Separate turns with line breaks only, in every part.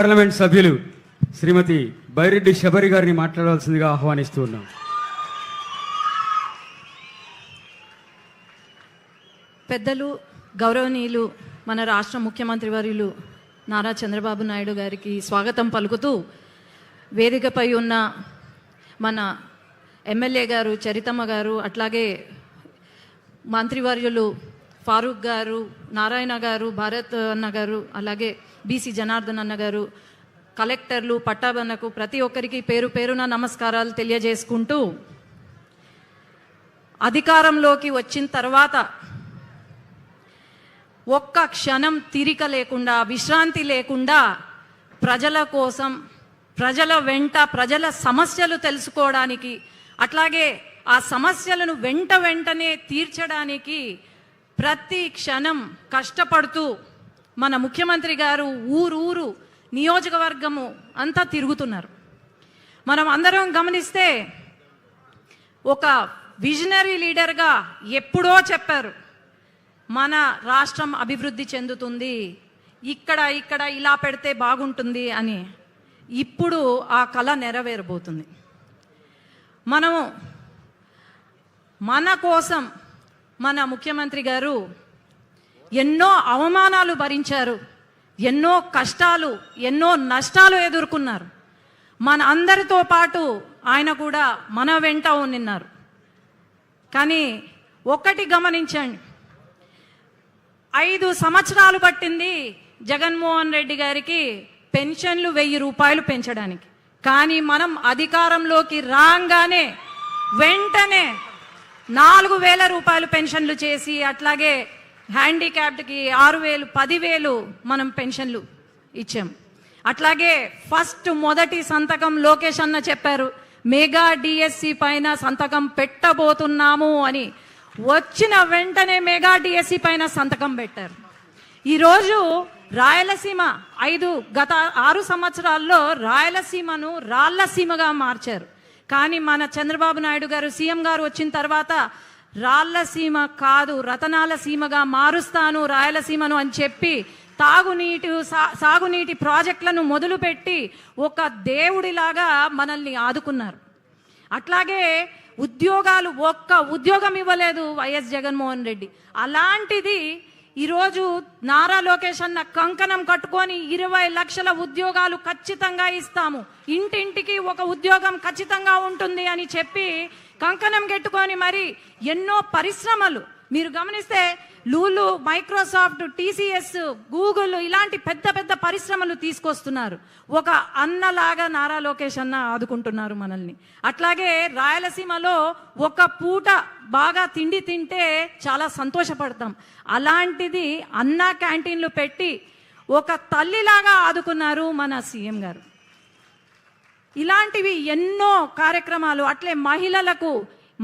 Parliament సభ్యులు శ్రీమతి బైరెడ్డి శబరి గారిని మాట్లాడాల్సిందిగా ఆహ్వానిస్తూ ఉన్నాం.
పెద్దలు, గౌరవనీయులు, మన రాష్ట్ర ముఖ్యమంత్రి వర్యులు నారా చంద్రబాబు నాయుడు గారికి స్వాగతం పలుకుతూ, వేదికపై ఉన్న మన ఎమ్మెల్యే గారు చరితమ్మ గారు, అట్లాగే మంత్రివర్యులు ఫారూక్ గారు, నారాయణ గారు, భారత్ అన్న గారు, అలాగే బీసీ జనార్దన్ అన్న గారు, కలెక్టర్లు, పట్టాభన్నకు ప్రతి ఒక్కరికి పేరు పేరున నమస్కారాలు తెలియజేసుకుంటూ, అధికారంలోకి వచ్చిన తర్వాత ఒక్క క్షణం తీరిక లేకుండా, విశ్రాంతి లేకుండా ప్రజల కోసం, ప్రజల వెంట, ప్రజల సమస్యలు తెలుసుకోవడానికి, అట్లాగే ఆ సమస్యలను వెంటనే తీర్చడానికి ప్రతి క్షణం కష్టపడుతూ మన ముఖ్యమంత్రి గారు ఊరు నియోజకవర్గము అంతా తిరుగుతున్నారు. మనం అందరం గమనిస్తే ఒక విజనరీ లీడర్గా ఎప్పుడో చెప్పారు, మన రాష్ట్రం అభివృద్ధి చెందుతుంది, ఇక్కడ ఇలా పెడితే బాగుంటుంది అని. ఇప్పుడు ఆ కళ నెరవేరబోతుంది. మనము మన కోసం మన ముఖ్యమంత్రి గారు ఎన్నో అవమానాలు భరించారు, ఎన్నో కష్టాలు, ఎన్నో నష్టాలు ఎదుర్కొన్నారు. మన అందరితో పాటు ఆయన కూడా మన వెంట ఉన్నారు. కానీ ఒక్కటి గమనించండి, 5 సంవత్సరాలు పట్టింది జగన్మోహన్ రెడ్డి గారికి పెన్షన్లు 1000 రూపాయలు పెంచడానికి. కానీ మనం అధికారంలోకి రాగానే వెంటనే 4000 రూపాయలు పెన్షన్లు చేసి, అట్లాగే హ్యాండిక్యాప్డ్కి 6000, 10,000 మనం పెన్షన్లు ఇచ్చాం. అట్లాగే మొదటి సంతకం లోకేష్ అన్న చెప్పారు, మెగా డిఎస్సి పైన సంతకం పెట్టబోతున్నాము అని. వచ్చిన వెంటనే మెగా డిఎస్సి పైన సంతకం పెట్టారు. ఈరోజు రాయలసీమ గత 6 సంవత్సరాల్లో రాయలసీమను రాళ్లసీమగా మార్చారు. కానీ మన చంద్రబాబు నాయుడు గారు సీఎం గారు వచ్చిన తర్వాత రాళ్లసీమ కాదు, రతనాల సీమగా మారుస్తాను రాయలసీమను అని చెప్పి సాగునీటి ప్రాజెక్టులను మొదలుపెట్టి ఒక దేవుడిలాగా మనల్ని ఆదుకున్నారు. అట్లాగే ఉద్యోగాలు, ఒక్క ఉద్యోగం ఇవ్వలేదు వైఎస్ జగన్మోహన్ రెడ్డి. అలాంటిది ఈరోజు నారా లోకేష్ అన్న కంకణం కట్టుకొని 20 లక్షల ఉద్యోగాలు ఖచ్చితంగా ఇస్తాము, ఇంటింటికి ఒక ఉద్యోగం ఖచ్చితంగా ఉంటుంది అని చెప్పి కంకణం కట్టుకొని మరి ఎన్నో పరిశ్రమలు మీరు గమనిస్తే లూలు, మైక్రోసాఫ్ట్, టీసీఎస్, గూగుల్ ఇలాంటి పెద్ద పరిశ్రమలు తీసుకొస్తున్నారు. ఒక అన్నలాగా నారా లోకేష్ అన్న ఆదుకుంటున్నారు మనల్ని. అట్లాగే రాయలసీమలో ఒక పూట బాగా తిండి తింటే చాలా సంతోషపడతాం. అలాంటిది అన్న క్యాంటీన్లు పెట్టి ఒక తల్లిలాగా ఆదుకున్నారు మన సీఎం గారు. ఇలాంటివి ఎన్నో కార్యక్రమాలు. అట్లే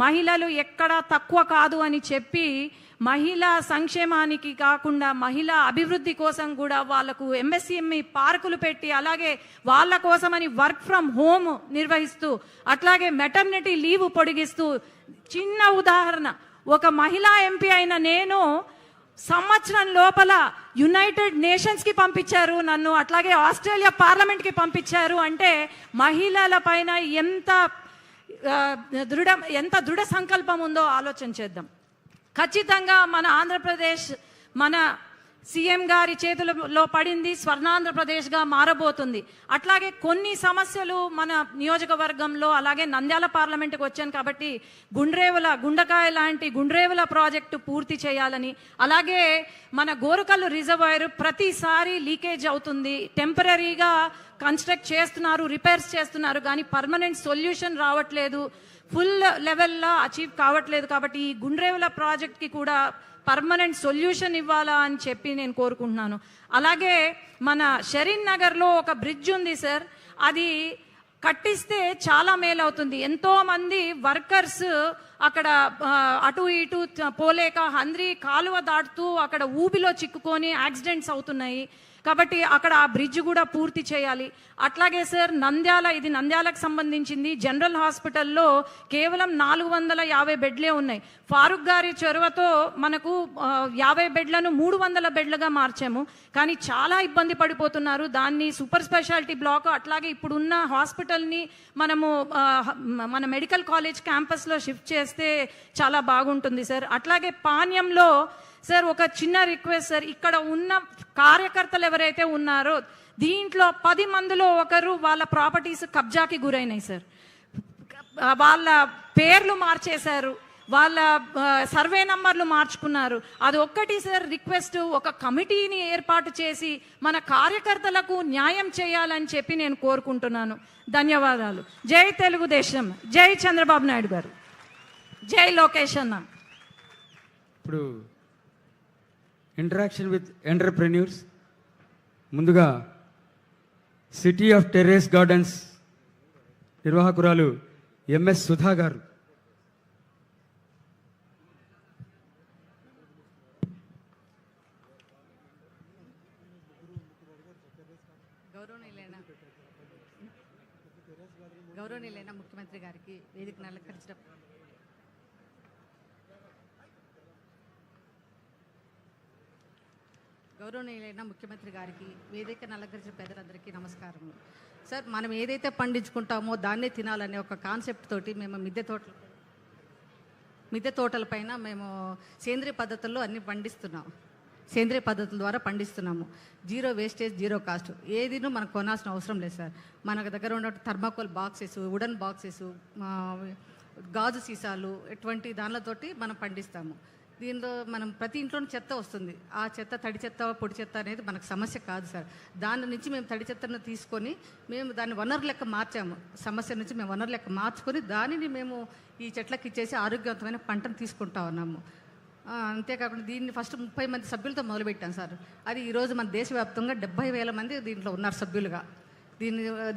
మహిళలు ఎక్కడా తక్కువ కాదు అని చెప్పి మహిళా సంక్షేమానికి కాకుండా మహిళా అభివృద్ధి కోసం కూడా వాళ్లకు ఎంఎస్ఎంఈ పార్కులు పెట్టి, అలాగే వాళ్ళ కోసమని వర్క్ ఫ్రమ్ హోమ్ నిర్వహిస్తూ, అట్లాగే మెటర్నిటీ లీవ్ పొడిగిస్తూ. చిన్న ఉదాహరణ, ఒక మహిళా ఎంపీ అయిన నేను సంవత్సరం లోపల యునైటెడ్ నేషన్స్కి పంపించారు నన్ను, అట్లాగే ఆస్ట్రేలియా పార్లమెంట్కి పంపించారు. అంటే మహిళల పైన ఎంత దృఢ సంకల్పం ఉందో ఆలోచన చేద్దాం. ఖచ్చితంగా మన ఆంధ్రప్రదేశ్ మన సీఎం గారి చేతులలో పడింది, స్వర్ణాంధ్రప్రదేశ్గా మారబోతుంది. అట్లాగే కొన్ని సమస్యలు మన నియోజకవర్గంలో, అలాగే నంద్యాల పార్లమెంట్కి వచ్చాను కాబట్టి గుండకాయ లాంటి గుండ్రేవుల ప్రాజెక్టు పూర్తి చేయాలని, అలాగే మన గోరుకల్లు రిజర్వాయర్ ప్రతిసారి లీకేజ్ అవుతుంది, టెంపరీగా కన్స్ట్రక్ట్ చేస్తున్నారు, రిపేర్స్ చేస్తున్నారు, కానీ పర్మనెంట్ సొల్యూషన్ రావట్లేదు, ఫుల్ లెవెల్లో అచీవ్ కావట్లేదు. కాబట్టి ఈ గుండ్రేవుల ప్రాజెక్ట్కి కూడా పర్మనెంట్ సొల్యూషన్ ఇవ్వాలా అని చెప్పి నేను కోరుకుంటున్నాను. అలాగే మన షరీన్ నగర్లో ఒక బ్రిడ్జ్ ఉంది సార్, అది కట్టిస్తే చాలా మేలు అవుతుంది. ఎంతోమంది వర్కర్స్ అక్కడ అటు ఇటు పోలేక హంద్రీ కాలువ దాటుతూ అక్కడ ఊబిలో చిక్కుకొని యాక్సిడెంట్స్ అవుతున్నాయి. కాబట్టి అక్కడ ఆ బ్రిడ్జ్ కూడా పూర్తి చేయాలి. అట్లాగే సార్ ఇది నంద్యాలకు సంబంధించింది. జనరల్ హాస్పిటల్లో కేవలం 450 బెడ్లే ఉన్నాయి. ఫారూక్ గారి చొరవతో మనకు 50 బెడ్లను 300 బెడ్లుగా మార్చాము. కానీ చాలా ఇబ్బంది పడిపోతున్నారు. దాన్ని సూపర్ స్పెషాలిటీ బ్లాక్ అట్లాగే ఇప్పుడున్న హాస్పిటల్ని మనము మన మెడికల్ కాలేజ్ క్యాంపస్లో షిఫ్ట్ చేస్తే చాలా బాగుంటుంది సార్. అట్లాగే పాణ్యంలో సార్ ఒక చిన్న రిక్వెస్ట్ సార్, ఇక్కడ ఉన్న కార్యకర్తలు ఎవరైతే ఉన్నారో దీంట్లో 10 మందిలో ఒకరు వాళ్ళ ప్రాపర్టీస్ కబ్జాకి గురైనాయి సార్. వాళ్ళ పేర్లు మార్చేశారు, వాళ్ళ సర్వే నంబర్లు మార్చుకున్నారు. అది ఒక్కటి సార్ రిక్వెస్ట్, ఒక కమిటీని ఏర్పాటు చేసి మన కార్యకర్తలకు న్యాయం చేయాలని చెప్పి నేను కోరుకుంటున్నాను. ధన్యవాదాలు. జై తెలుగుదేశం, జై చంద్రబాబు నాయుడు గారు, జై లోకేష్ అన్న.
ఇప్పుడు ఇంటరాక్షన్ విత్ ఎంటర్ప్రెన్యూర్స్. ముందుగా సిటీ ఆఫ్ టెర్రేస్ గార్డెన్స్ నిర్వాహకురాలు ఎంఎస్ సుధా గారు.
గౌరవనీయులైన ముఖ్యమంత్రి గారికి వేదికను అలంకరించిన పెద్దలందరికీ నమస్కారములు. సార్, మనం ఏదైతే పండించుకుంటామో దాన్నే తినాలనే ఒక కాన్సెప్ట్ తోటి మేము మిద్దె తోటలపైన మేము సేంద్రియ పద్ధతుల్లో అన్ని పండిస్తున్నాము. సేంద్రియ పద్ధతుల ద్వారా పండిస్తున్నాము. Zero wastage, zero cost. ఏదినూ మనకు కొనాల్సిన అవసరం లేదు సార్. మన దగ్గర ఉన్న థర్మాకోల్ బాక్సెస్, వుడెన్ బాక్సెస్, గాజు సీసాలు, ఇటువంటి దానితోటి మనం పండిస్తాము. దీనిలో మనం ప్రతి ఇంట్లోనూ చెత్త వస్తుంది. ఆ చెత్త, తడి చెత్త, పొడి చెత్త అనేది మనకు సమస్య కాదు సార్. దాని నుంచి మేము తడి చెత్తను తీసుకొని మేము దాన్ని వనరు లెక్క మార్చాము. సమస్య నుంచి మేము వనరు లెక్క మార్చుకొని దానిని మేము ఈ చెట్లకు ఇచ్చేసి ఆరోగ్యవంతమైన పంటను తీసుకుంటా ఉన్నాము. అంతేకాకుండా దీన్ని ఫస్ట్ 30 మంది సభ్యులతో మొదలుపెట్టాం సార్. అది ఈరోజు మన దేశవ్యాప్తంగా 70,000 మంది దీంట్లో ఉన్నారు సభ్యులుగా.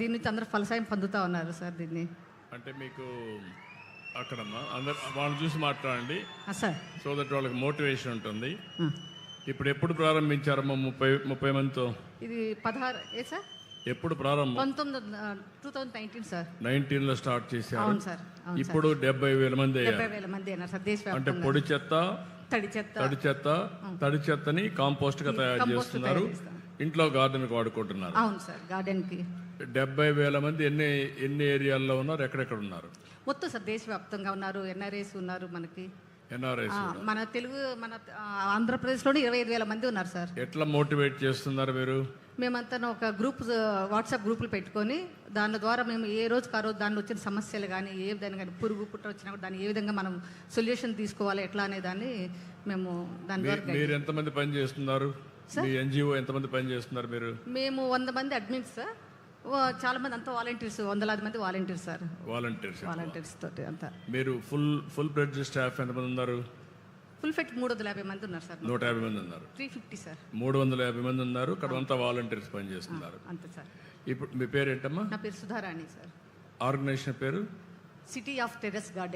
దీని నుంచి అందరూ ఫలసాయం పొందుతూ ఉన్నారు సార్. దీన్ని
అంటే మీకు అక్కడమ్మా అందరు వాళ్ళని చూసి మాట్లాడండి
సార్,
సో దట్ వాళ్ళకి మోటివేషన్ ఉంటుంది. ఇప్పుడు ఎప్పుడు ప్రారంభించారమ్మా 30 మందితో?
ఇది 16 సార్.
ఎప్పుడు ప్రారంభం?
2019 సార్.
19లో స్టార్ట్ చేశారు.
అవును సార్.
ఇప్పుడు 70,000 మంది అయ్యారు.
70,000 మంది అయినారు సార్ దేశవ్యాప్తంగా.
అంటే పొడి చెత్త, తడి చెత్తని కాంపోస్ట్ గా తయారు చేస్తున్నారు. ఇంట్లో గార్డెన్ కి వాడుకుంటున్నారు.
అవును సార్, గార్డెన్ కి.
70,000 మంది ఎన్ని ఏరియాల్లో ఉన్నారు, ఎక్కడెక్కడ ఉన్నారు?
మొత్తం సార్ దేశవ్యాప్తంగా ఉన్నారు. ఎన్ఆర్ఐస్ ఉన్నారు. మనకి మన ఆంధ్రప్రదేశ్లోనే 25,000 మంది ఉన్నారు సార్.
ఎట్లా మోటివేట్ చేస్తున్నారు మీరు?
మేమంతా ఒక గ్రూప్, వాట్సాప్ గ్రూపులు పెట్టుకొని దాని ద్వారా మేము ఏ రోజుకి ఆ రోజు దానిలో వచ్చిన సమస్యలు కానీ ఏ విధంగా కానీ పురుగు పుట్ట వచ్చినా కూడా దాన్ని ఏ విధంగా మనం సొల్యూషన్ తీసుకోవాలి ఎట్లా అనే దాన్ని మేము దాని ద్వారా.
మీరు ఎంతమంది పని చేస్తున్నారు? మీ ఎన్జిఓ ఎంతమంది పని చేస్తున్నారు మీరు?
మేము 100 మంది అడ్మిన్స్ సార్. చాలా మంది అంతా వాలంటీర్స్, 100 మంది వాలంటీర్స్ సార్. వాలంటీర్స్ తోటి అంతా.
మీరు ఫుల్ బ్లడ్ స్టాఫ్ ఎంతమంది ఉన్నారు?
ఫుల్ ఫెట్ 350 మంది ఉన్నారు సార్.
150 మంది ఉన్నారు.
350 సార్.
350 మంది ఉన్నారు. అక్కడ అంతా వాలంటీర్స్ పని చేస్తున్నారు.
అంతే సార్.
ఇప్పుడు మీ పేరు ఏంటమ్మా?
నా పేరు సుధారాణి సార్.
ఆర్గనైజేషన్ పేరు?
City of terrace garden.